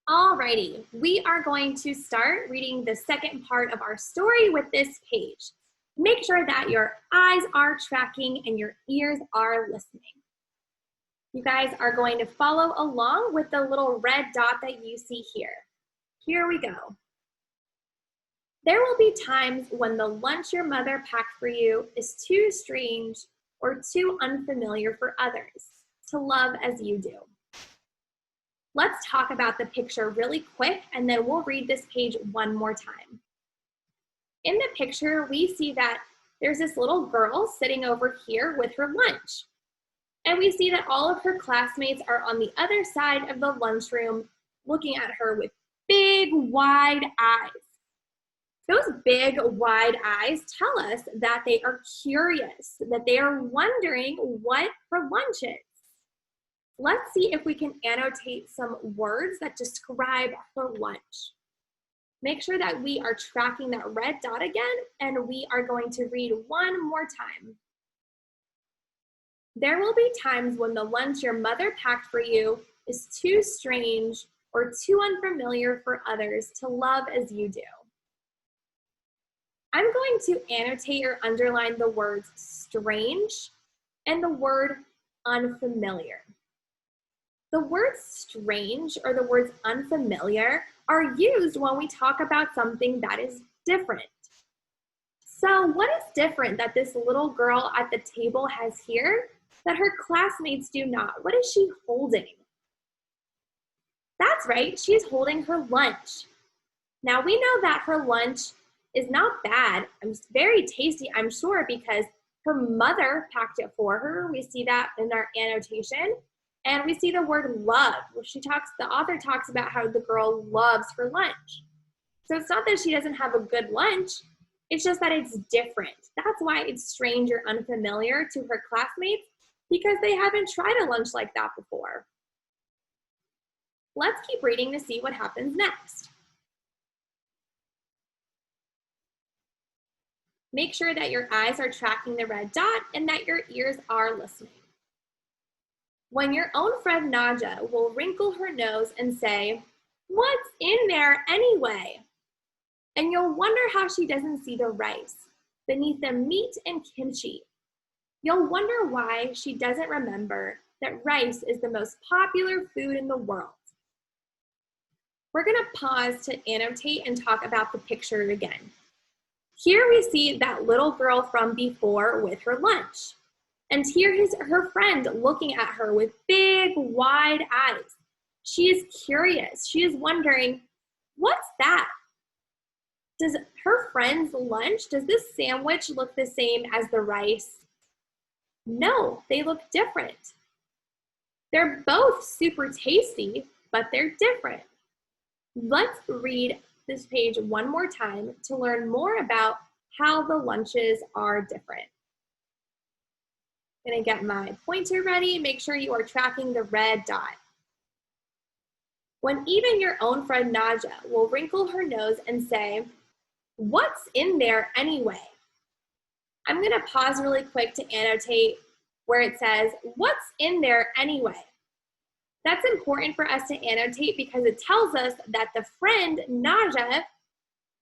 Alrighty, we are going to start reading the second part of our story with this page. Make sure that your eyes are tracking and your ears are listening. You guys are going to follow along with the little red dot that you see here. Here we go. There will be times when the lunch your mother packed for you is too strange or too unfamiliar for others to love as you do. Let's talk about the picture really quick, and then we'll read this page one more time. In the picture, we see that there's this little girl sitting over here with her lunch. And we see that all of her classmates are on the other side of the lunchroom looking at her with big, wide eyes. Those big, wide eyes tell us that they are curious, that they are wondering what her lunch is. Let's see if we can annotate some words that describe her lunch. Make sure that we are tracking that red dot again, and we are going to read one more time. There will be times when the lunch your mother packed for you is too strange or too unfamiliar for others to love as you do. I'm going to annotate or underline the words strange and the word unfamiliar. The words strange or the words unfamiliar are used when we talk about something that is different. So what is different that this little girl at the table has here that her classmates do not? What is she holding? That's right, she's holding her lunch. Now we know that her lunch is not bad. It's very tasty, I'm sure, because her mother packed it for her. We see that in our annotation. And we see the word love. The author talks about how the girl loves her lunch. So it's not that she doesn't have a good lunch, it's just that it's different. That's why it's strange or unfamiliar to her classmates, because they haven't tried a lunch like that before. Let's keep reading to see what happens next. Make sure that your eyes are tracking the red dot and that your ears are listening. When your own friend Naja will wrinkle her nose and say, "What's in there anyway?" And you'll wonder how she doesn't see the rice beneath the meat and kimchi. You'll wonder why she doesn't remember that rice is the most popular food in the world. We're going to pause to annotate and talk about the picture again. Here we see that little girl from before with her lunch. And here is her friend looking at her with big, wide eyes. She is curious. She is wondering, what's that? Does her friend's lunch, does this sandwich look the same as the rice? No, they look different. They're both super tasty, but they're different. Let's read this page one more time to learn more about how the lunches are different. I'm gonna get my pointer ready. Make sure you are tracking the red dot. When even your own friend Naja will wrinkle her nose and say, "What's in there anyway?" I'm gonna pause really quick to annotate where it says, "What's in there anyway?" That's important for us to annotate because it tells us that the friend Naja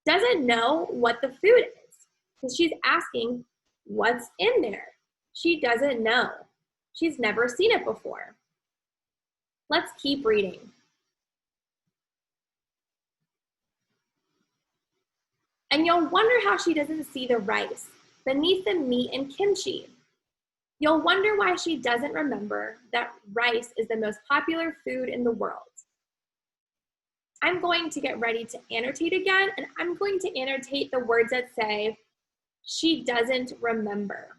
doesn't know what the food is. Because she's asking, "What's in there?" She doesn't know. She's never seen it before. Let's keep reading. And you'll wonder how she doesn't see the rice beneath the meat and kimchi. You'll wonder why she doesn't remember that rice is the most popular food in the world. I'm going to get ready to annotate again, and I'm going to annotate the words that say, "She doesn't remember."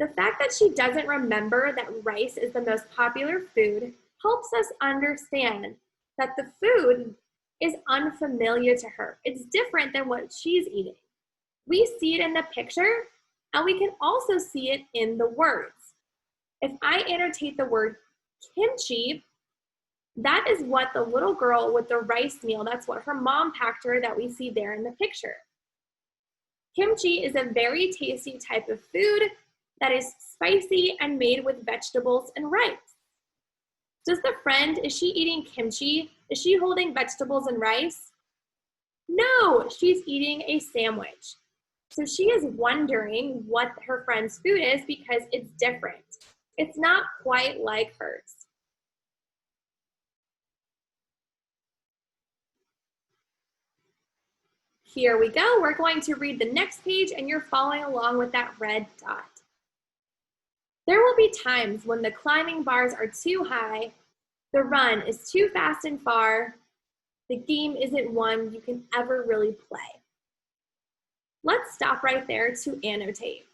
The fact that she doesn't remember that rice is the most popular food helps us understand that the food is unfamiliar to her. It's different than what she's eating. We see it in the picture, and we can also see it in the words. If I annotate the word kimchi, that is what the little girl with the rice meal, that's what her mom packed her that we see there in the picture. Kimchi is a very tasty type of food that is spicy and made with vegetables and rice. Does the friend, is she eating kimchi? Is she holding vegetables and rice? No, she's eating a sandwich. So she is wondering what her friend's food is because it's different. It's not quite like hers. Here we go. We're going to read the next page and you're following along with that red dot. There will be times when the climbing bars are too high, the run is too fast and far, the game isn't one you can ever really play. Let's stop right there to annotate.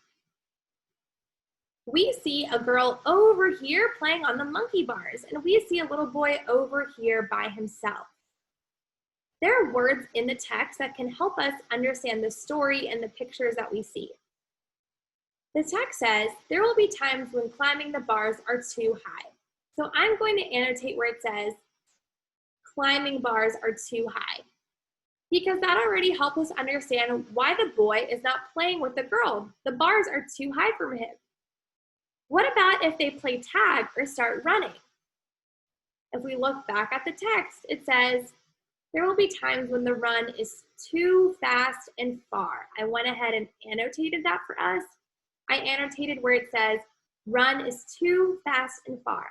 We see a girl over here playing on the monkey bars, and we see a little boy over here by himself. There are words in the text that can help us understand the story and the pictures that we see. The text says, there will be times when climbing the bars are too high. So I'm going to annotate where it says, climbing bars are too high, because that already helps us understand why the boy is not playing with the girl. The bars are too high for him. What about if they play tag or start running? If we look back at the text, it says, there will be times when the run is too fast and far. I went ahead and annotated that for us. I annotated where it says, run is too fast and far.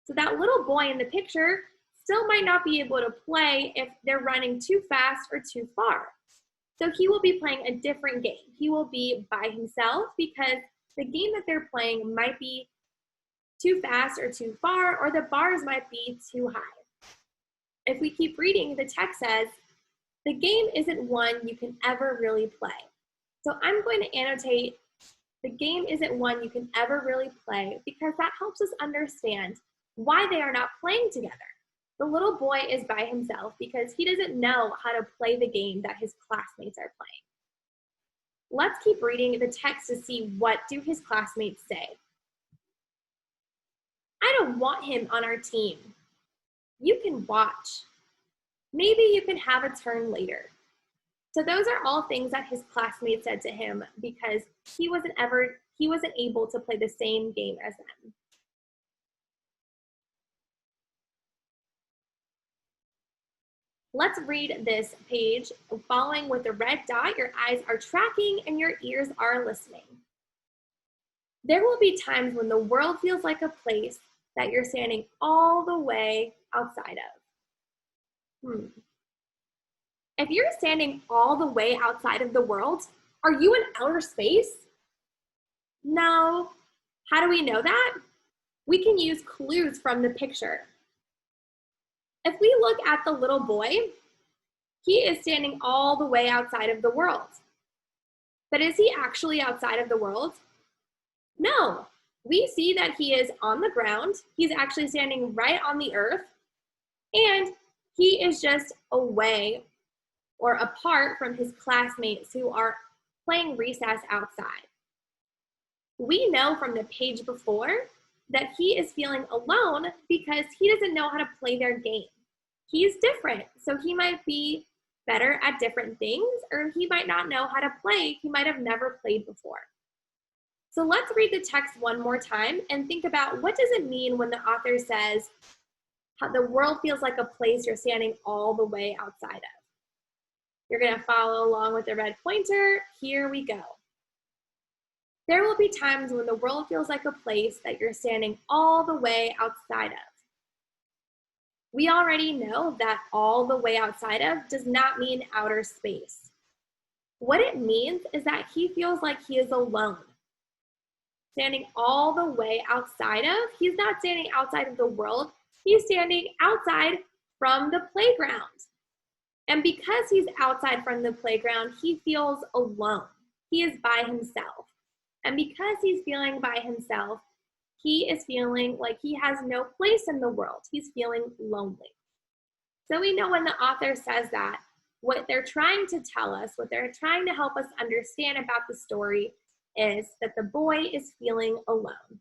So that little boy in the picture still might not be able to play if they're running too fast or too far. So he will be playing a different game. He will be by himself because the game that they're playing might be too fast or too far, or the bars might be too high. If we keep reading, the text says, the game isn't one you can ever really play. So I'm going to annotate, the game isn't one you can ever really play, because that helps us understand why they are not playing together. The little boy is by himself because he doesn't know how to play the game that his classmates are playing. Let's keep reading the text to see what do his classmates say. I don't want him on our team. You can watch. Maybe you can have a turn later. So those are all things that his classmates said to him because he wasn't able to play the same game as them. Let's read this page. Following with the red dot, your eyes are tracking and your ears are listening. There will be times when the world feels like a place that you're standing all the way outside of. If you're standing all the way outside of the world, are you in outer space? No. How do we know that? We can use clues from the picture. If we look at the little boy, he is standing all the way outside of the world. But is he actually outside of the world? No. We see that he is on the ground. He's actually standing right on the earth. And he is just away or apart from his classmates who are playing recess outside. We know from the page before that he is feeling alone because he doesn't know how to play their game. He's different, so he might be better at different things, or he might not know how to play. He might have never played before. So let's read the text one more time and think about what does it mean when the author says how the world feels like a place you're standing all the way outside of. You're going to follow along with the red pointer. Here we go. There will be times when the world feels like a place that you're standing all the way outside of. We already know that all the way outside of does not mean outer space. What it means is that he feels like he is alone. Standing all the way outside of, he's not standing outside of the world, he's standing outside from the playground. And because he's outside from the playground, he feels alone. He is by himself. And because he's feeling by himself, he is feeling like he has no place in the world. He's feeling lonely. So we know when the author says that, what they're trying to tell us, what they're trying to help us understand about the story is that the boy is feeling alone.